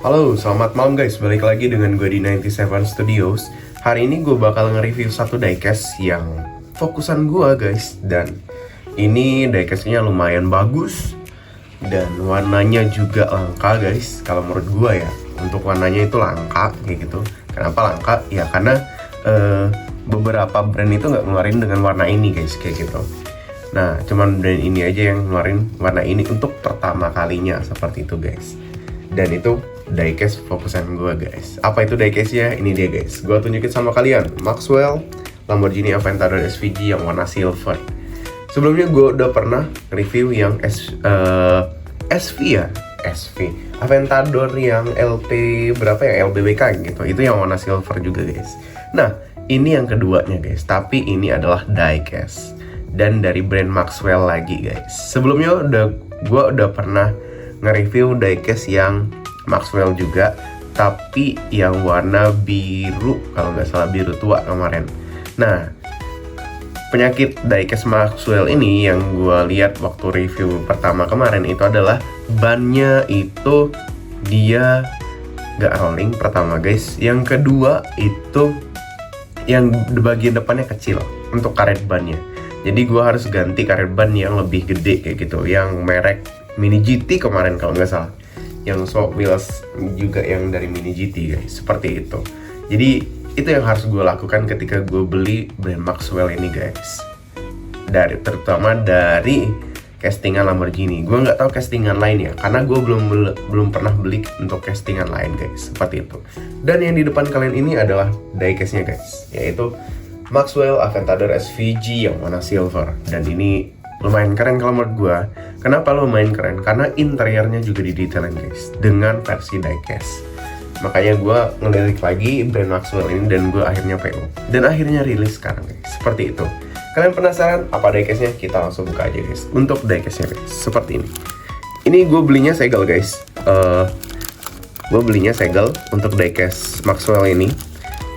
Halo, selamat malam guys. Balik lagi dengan gue di 97 Studios. Hari ini gue bakal nge-review satu diecast yang fokusan gue guys. Dan ini diecastnya lumayan bagus dan warnanya juga langka guys. Kalau menurut gue ya, untuk warnanya itu langka kayak gitu. Kenapa langka? Ya karena beberapa brand itu nggak ngeluarin dengan warna ini guys, kayak gitu. Nah, cuman brand ini aja yang ngeluarin warna ini untuk pertama kalinya seperti itu guys. Dan itu diecast fokusan gue guys. Apa itu diecastnya? Ini dia guys. Gue tunjukin sama kalian Maxwell Lamborghini Aventador SVG yang warna silver. Sebelumnya gue udah pernah review yang SV ya, SV Aventador yang LT berapa ya, LBBK gitu. Itu yang warna silver juga guys. Nah, ini yang keduanya guys. Tapi ini adalah diecast dan dari brand Maxwell lagi guys. Sebelumnya gue udah pernah nge-review diecast yang Maxwell juga, tapi yang warna biru, kalau nggak salah biru tua kemarin. Nah, penyakit diecast Maxwell ini yang gue lihat waktu review pertama kemarin itu adalah bannya itu dia nggak rolling pertama guys. Yang kedua itu yang di bagian depannya kecil untuk karet bannya. Jadi gue harus ganti karet ban yang lebih gede kayak gitu, yang merek Mini GT kemarin kalau nggak salah, yang shock wheels juga yang dari Mini GT guys, seperti itu. Jadi itu yang harus gue lakukan ketika gue beli brand Maxwell ini guys, terutama dari castingan Lamborghini. Gue nggak tahu castingan lain ya, karena gue belum pernah beli untuk castingan lain guys, seperti itu. Dan yang di depan kalian ini adalah diecastnya guys, yaitu Maxwell Aventador SVG yang warna silver. Dan ini lumayan keren kalau menurut gue. Kenapa lumayan keren? Karena interiornya juga didetailin guys, dengan versi diecast. Makanya gue ngelirik lagi brand Maxwell ini dan gue akhirnya PO. Dan akhirnya rilis sekarang guys, seperti itu. Kalian penasaran apa diecastnya? Kita langsung buka aja guys. Untuk diecastnya guys, seperti ini. Ini gue belinya segel guys. Gue belinya segel untuk diecast Maxwell ini.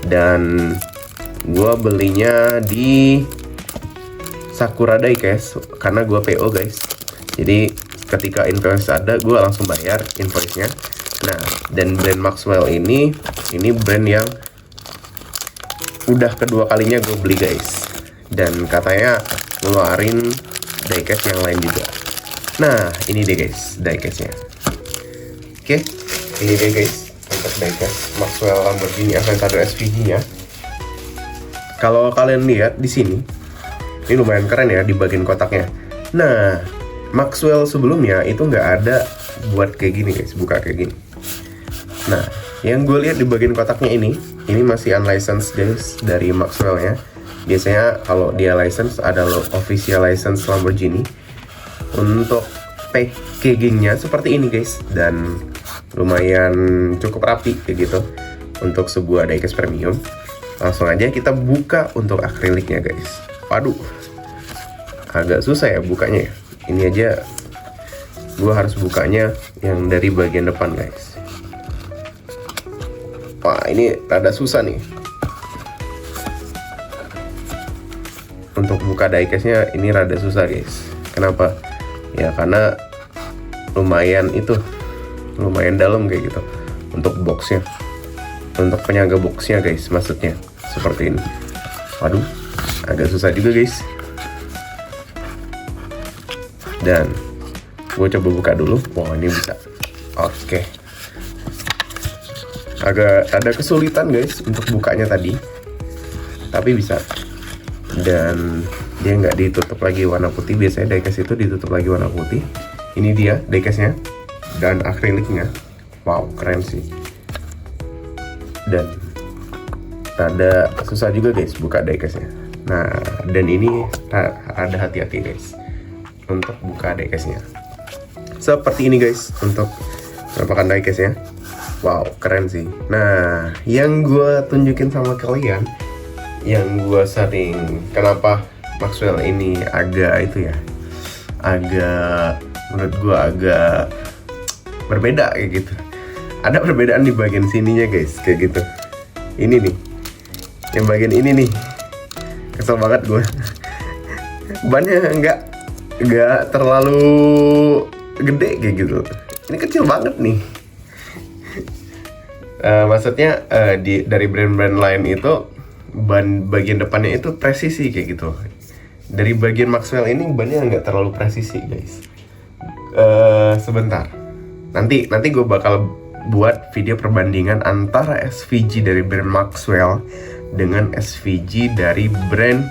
Dan gue belinya di Sakura Diecast karena gue PO guys. Jadi ketika invoice ada, gue langsung bayar invoice-nya. Nah, dan brand Maxwell ini brand yang udah kedua kalinya gue beli guys. Dan katanya ngeluarin diecast yang lain juga. Nah, ini deh guys diecast-nya. Oke, ini deh guys untuk diecast Maxwell Lamborghini Aventador SVG-nya. Kalau kalian lihat di sini, ini lumayan keren ya di bagian kotaknya. Nah, Maxwell sebelumnya itu nggak ada buat kayak gini guys, buka kayak gini. Nah, yang gue lihat di bagian kotaknya ini masih unlicensed guys dari Maxwell ya. Biasanya kalau dia license ada official license Lamborghini. Untuk packagingnya seperti ini guys, dan lumayan cukup rapi kayak gitu untuk sebuah diecast premium. Langsung aja kita buka untuk akriliknya guys. Waduh, agak susah ya bukanya ya. Ini aja gue harus bukanya yang dari bagian depan guys. Wah, ini rada susah nih. Untuk buka diecastnya ini rada susah guys. Kenapa? Ya karena lumayan dalam kayak gitu. Untuk boxnya, untuk penyangga boxnya guys, maksudnya seperti ini. Waduh, agak susah juga guys. Dan gue coba buka dulu. Wah, ini bisa. Oke. Agak ada kesulitan guys untuk bukanya tadi, tapi bisa. Dan dia nggak ditutup lagi warna putih. Biasanya diecast itu ditutup lagi warna putih. Ini dia diecastnya dan akriliknya. Wow, keren sih. Dan ada susah juga guys buka diecastnya. Nah, dan ini ada hati-hati guys untuk buka diecastnya. Seperti ini guys untuk penampakan diecastnya. Wow, keren sih. Nah, yang gue tunjukin sama kalian, yang gue sering, kenapa Maxwell ini agak itu ya, agak menurut gue agak berbeda kayak gitu. Ada perbedaan di bagian sininya guys, kayak gitu. Ini nih, yang bagian ini nih, kesel banget gue. Bannya nggak terlalu gede kayak gitu. Ini kecil banget nih. Maksudnya dari brand-brand lain itu ban bagian depannya itu presisi kayak gitu. Dari bagian Maxwell ini bannya nggak terlalu presisi guys. Sebentar, nanti gue bakal buat video perbandingan antara SVG dari brand Maxwell dengan SVG dari brand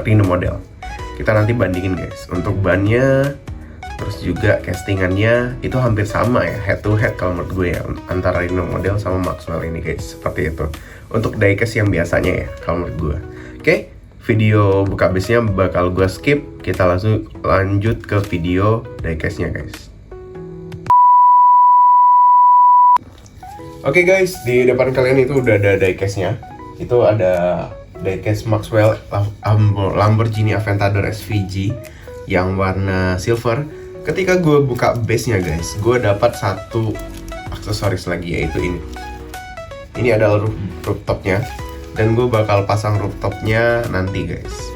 Rhino Model. Kita nanti bandingin guys. Untuk bannya, terus juga castingannya itu hampir sama ya, head to head kalau menurut gue ya, antara Rhino Model sama Maxwell ini guys, seperti itu. Untuk diecast yang biasanya ya, kalau menurut gue. Oke, video buka base-nya bakal gue skip. Kita langsung lanjut ke video diecast-nya guys. Oke guys, di depan kalian itu udah ada diecast-nya. Itu ada diecast Maxwell Lamborghini Aventador SVG yang warna silver. Ketika gue buka base-nya guys, gue dapat satu aksesoris lagi, yaitu ini. Ini adalah rooftopnya, dan gue bakal pasang rooftopnya nanti guys,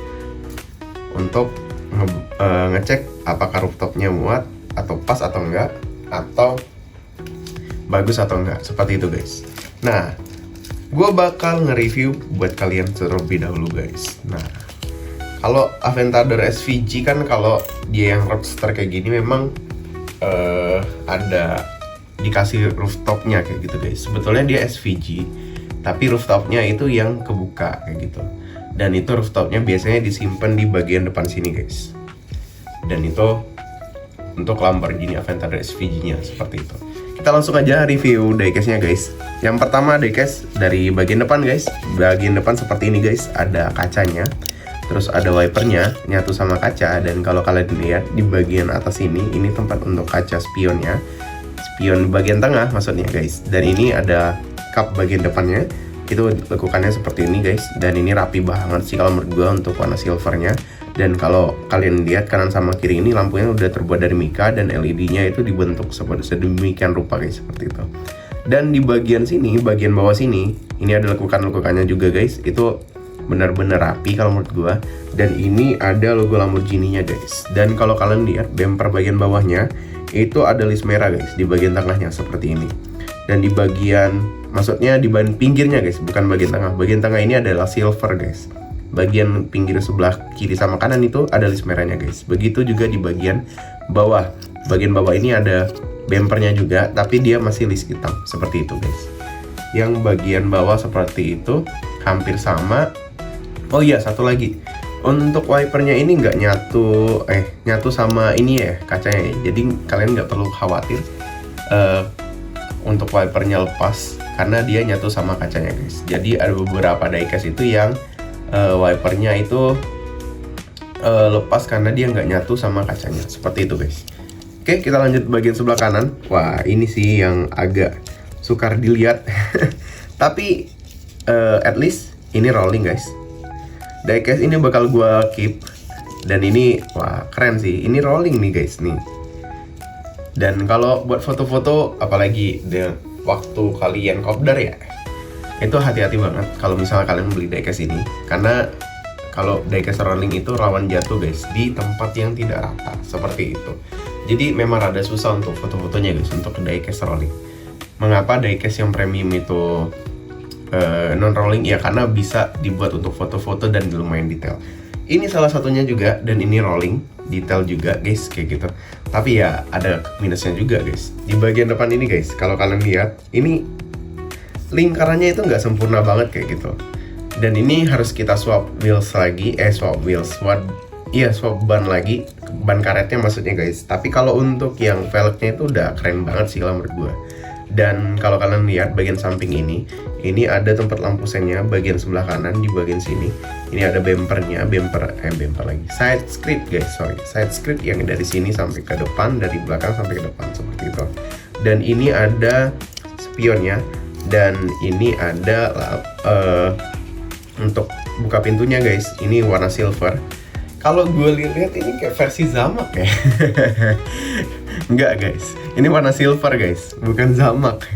untuk ngecek apakah rooftopnya muat atau pas atau enggak, atau bagus atau enggak, seperti itu guys. Nah, gue bakal nge-review buat kalian terlebih dahulu guys. Nah, kalau Aventador SVG kan kalau dia yang roadster kayak gini memang ada dikasih rooftopnya kayak gitu guys. Sebetulnya dia SVG, tapi rooftopnya itu yang kebuka kayak gitu. Dan itu rooftopnya biasanya disimpan di bagian depan sini guys. Dan itu untuk Lamborghini Aventador SVG-nya seperti itu. Kita langsung aja review diecast-nya guys. Yang pertama diecast dari bagian depan guys. Bagian depan seperti ini guys, ada kacanya. Terus ada wipernya nyatu sama kaca, dan kalau kalian lihat di bagian atas ini tempat untuk kaca spionnya. Spion bagian tengah maksudnya guys. Dan ini ada cup bagian depannya. Itu lekukannya seperti ini guys. Dan ini rapi banget sih kalau menurut gue untuk warna silvernya. Dan kalau kalian lihat kanan sama kiri ini lampunya udah terbuat dari mika, dan LED-nya itu dibentuk sedemikian rupa guys, seperti itu. Dan di bagian sini, bagian bawah sini, ini ada lekukan-lekukannya juga guys. Itu benar-benar rapi kalau menurut gua. Dan ini ada logo Lamborghini-nya guys. Dan kalau kalian lihat bumper bagian bawahnya itu ada list merah guys di bagian tengahnya seperti ini. Dan di bagian, maksudnya di bagian pinggirnya guys, bukan bagian tengah. Bagian tengah ini adalah silver guys. Bagian pinggir sebelah kiri sama kanan itu ada list merahnya guys. Begitu juga di bagian bawah. Bagian bawah ini ada bumpernya juga, tapi dia masih list hitam seperti itu guys. Yang bagian bawah seperti itu hampir sama. Oh iya, satu lagi, untuk wipernya ini nggak nyatu sama ini ya, kacanya ya. Jadi kalian nggak perlu khawatir untuk wipernya lepas, karena dia nyatu sama kacanya guys. Jadi ada beberapa diecast itu yang wipernya itu lepas karena dia nggak nyatu sama kacanya, seperti itu guys. Oke, kita lanjut bagian sebelah kanan. Wah, ini sih yang agak sukar dilihat. Tapi at least ini rolling guys. Diecast ini bakal gua keep. Dan ini, wah keren sih. Ini rolling nih guys nih. Dan kalau buat foto-foto, apalagi waktu kalian kopdar ya, itu hati-hati banget kalau misalnya kalian beli diecast ini. Karena kalau diecast rolling itu rawan jatuh guys di tempat yang tidak rata, seperti itu. Jadi memang rada susah untuk foto-fotonya guys, untuk diecast rolling. Mengapa diecast yang premium itu non-rolling? Ya karena bisa dibuat untuk foto-foto dan lumayan detail. Ini salah satunya juga, dan ini rolling, detail juga guys, kayak gitu. Tapi ya ada minusnya juga guys. Di bagian depan ini guys, kalau kalian lihat, ini lingkarannya itu nggak sempurna banget kayak gitu. Dan ini harus kita swap wheels lagi, swap ban lagi, ban karetnya maksudnya guys. Tapi kalau untuk yang velgnya itu udah keren banget sih kalau menurut gue. Dan kalau kalian lihat bagian samping ini ada tempat lampu sennya bagian sebelah kanan. Di bagian sini ini ada bumper lagi, side skirt guys, side skirt yang dari sini sampai ke depan, dari belakang sampai ke depan seperti itu. Dan ini ada spionnya, dan ini ada untuk buka pintunya guys, ini warna silver. Kalau gue lihat ini kayak versi Zamak ya. Enggak guys, ini warna silver guys, bukan Zamak.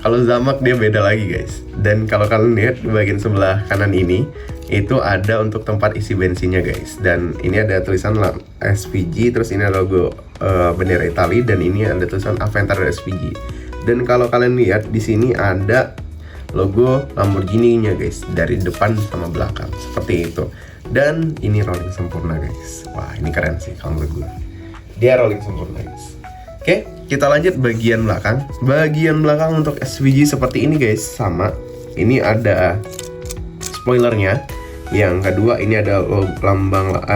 Kalau Zamak dia beda lagi guys. Dan kalau kalian lihat di bagian sebelah kanan ini, itu ada untuk tempat isi bensinnya guys. Dan ini ada tulisan SVG, terus ini ada logo bendera Italia, dan ini ada tulisan Aventador SVG. Dan kalau kalian lihat di sini ada logo Lamborghini-nya guys, dari depan sama belakang seperti itu. Dan ini rolling sempurna guys. Wah, ini keren sih kalau menurut gue. Dia rolling sempurna guys. Oke, kita lanjut bagian belakang. Bagian belakang untuk SVG seperti ini guys, sama. Ini ada spoilernya. Yang kedua ini ada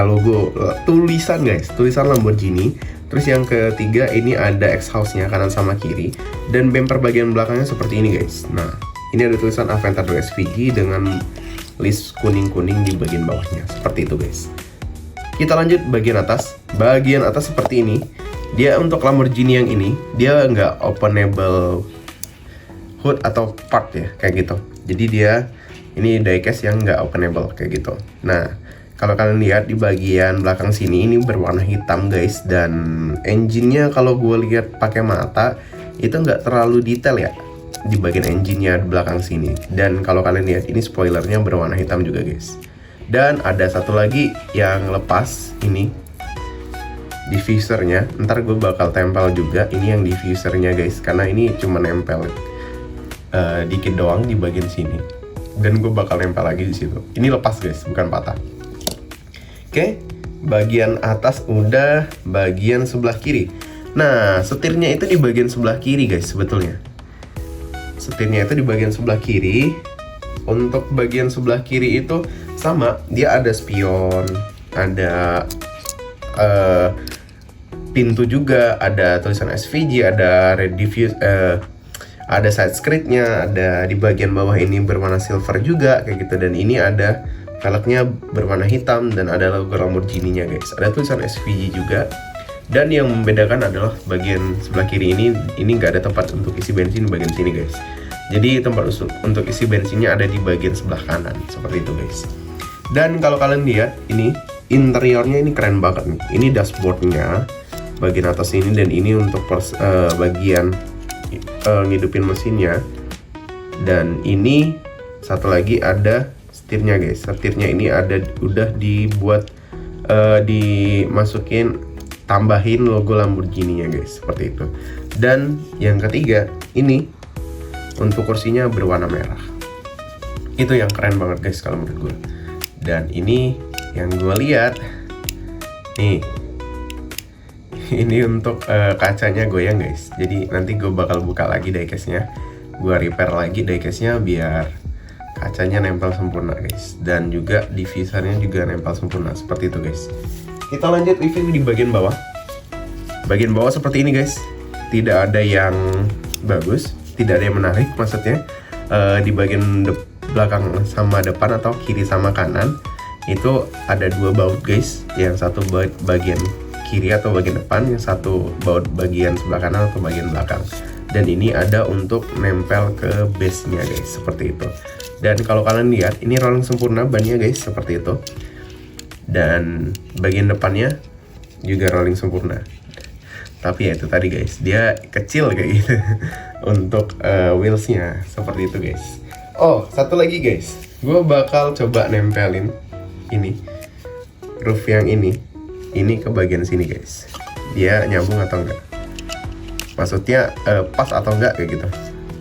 logo tulisan guys, tulisan Lamborghini. Terus yang ketiga ini ada exhaust-nya kanan sama kiri. Dan bumper bagian belakangnya seperti ini guys. Nah, ini ada tulisan Aventador SVG dengan list kuning-kuning di bagian bawahnya. Seperti itu guys. Kita lanjut bagian atas. Bagian atas seperti ini. Dia untuk Lamborghini yang ini, dia nggak openable hood atau part ya, kayak gitu. Jadi dia, ini diecast yang nggak openable kayak gitu. Nah, kalau kalian lihat di bagian belakang sini, ini berwarna hitam guys. Dan engine-nya kalau gue lihat pakai mata, itu nggak terlalu detail ya di bagian engine-nya di belakang sini. Dan kalau kalian lihat ini spoilernya berwarna hitam juga guys. Dan ada satu lagi yang lepas, ini diffusernya. Ntar gue bakal tempel juga ini yang diffusernya guys, karena ini cuma nempel dikit doang di bagian sini. Dan gue bakal nempel lagi di situ. Ini lepas guys, bukan patah. Oke, bagian atas udah, bagian sebelah kiri. Nah, setirnya itu di bagian sebelah kiri guys sebetulnya. Setirnya itu di bagian sebelah kiri. Untuk bagian sebelah kiri itu sama, dia ada spion, ada pintu juga, ada tulisan SVG, ada red diffuse, ada side skirtnya, ada di bagian bawah ini berwarna silver juga kayak gitu. Dan ini ada velgnya berwarna hitam dan ada logo Lamborghini-nya guys. Ada tulisan SVG juga. Dan yang membedakan adalah bagian sebelah kiri ini nggak ada tempat untuk isi bensin di bagian sini guys. Jadi tempat untuk isi bensinnya ada di bagian sebelah kanan seperti itu guys. Dan kalau kalian lihat ini interiornya ini keren banget nih. Ini dashboardnya bagian atas ini, dan ini untuk bagian ngidupin mesinnya. Dan ini satu lagi ada setirnya guys. Setirnya ini ada udah dibuat dimasukin, tambahin logo Lamborghini-nya guys, seperti itu. Dan yang ketiga ini untuk kursinya berwarna merah. Itu yang keren banget guys kalau menurut gue. Dan ini yang gue lihat nih, ini untuk kacanya goyang guys. Jadi nanti gue bakal buka lagi diecast-nya, gue repair lagi diecast-nya biar kacanya nempel sempurna guys. Dan juga diffusernya juga nempel sempurna seperti itu guys. Kita lanjut review di bagian bawah. Bagian bawah seperti ini guys. Tidak ada yang bagus, tidak ada yang menarik maksudnya. Di bagian belakang sama depan atau kiri sama kanan itu ada dua baut guys. Yang satu baut bagian kiri atau bagian depan, yang satu baut bagian sebelah kanan atau bagian belakang. Dan ini ada untuk nempel ke base-nya guys, seperti itu. Dan kalau kalian lihat ini rolling sempurna bannya guys, seperti itu. Dan bagian depannya juga rolling sempurna. Tapi ya itu tadi guys, dia kecil kayak gitu untuk wheels-nya, seperti itu guys. Oh, satu lagi guys, gue bakal coba nempelin ini roof yang ini ke bagian sini guys. Dia nyambung atau enggak? Maksudnya pas atau enggak kayak gitu.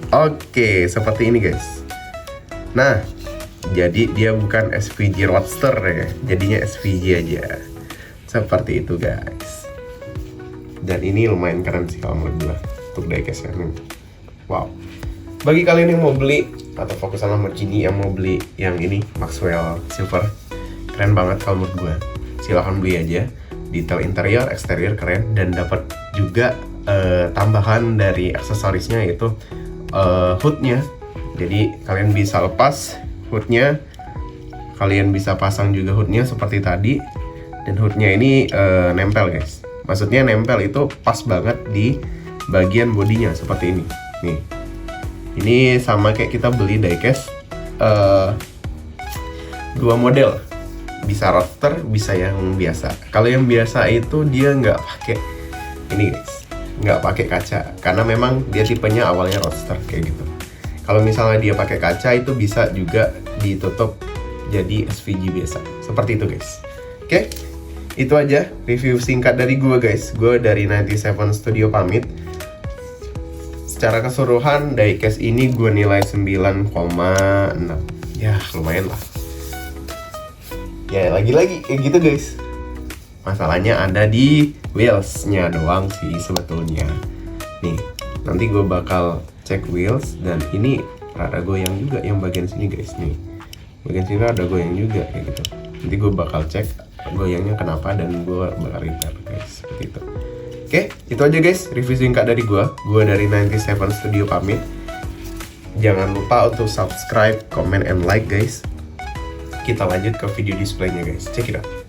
Oke, seperti ini guys. Nah, jadi dia bukan SVG Roadster ya, jadinya SVG aja. Seperti itu guys. Dan ini lumayan keren sih kalau menurut gue untuk diecast-nya. Wow. Bagi kalian yang mau beli atau fokus sama Lamborghini yang mau beli yang ini Maxwell Silver, keren banget kalau menurut gue. Silahkan beli aja. Detail interior, eksterior keren, dan dapat juga tambahan dari aksesorisnya yaitu hoodnya. Jadi kalian bisa lepas hoodnya, kalian bisa pasang juga hoodnya seperti tadi. Dan hoodnya ini nempel guys. Maksudnya nempel itu pas banget di bagian bodinya seperti ini. Nih, ini sama kayak kita beli diecast dua model, bisa roadster, bisa yang biasa. Kalau yang biasa itu dia nggak pakai ini guys, nggak pakai kaca karena memang dia tipenya awalnya roadster kayak gitu. Kalau misalnya dia pakai kaca itu bisa juga ditutup jadi SVG biasa, seperti itu guys. Oke. Itu aja review singkat dari gue guys. Gue dari 97 Studio pamit. secara keseluruhan diecast ini gue nilai 9,6. Ya lumayan lah. Ya lagi-lagi kayak gitu guys. Masalahnya ada di wheels-nya doang sih sebetulnya. Nih, nanti gue bakal cek wheels dan ini rada goyang juga yang bagian sini guys nih. Bagian sini ada goyang juga kayak gitu. Nanti gue bakal cek goyangnya kenapa dan gue bakal repair guys, seperti itu. Oke, itu aja guys review singkat dari gue. Gue dari 97 Studio pamit. Jangan lupa untuk subscribe, comment, and like guys. Kita lanjut ke video displaynya guys. Check it out.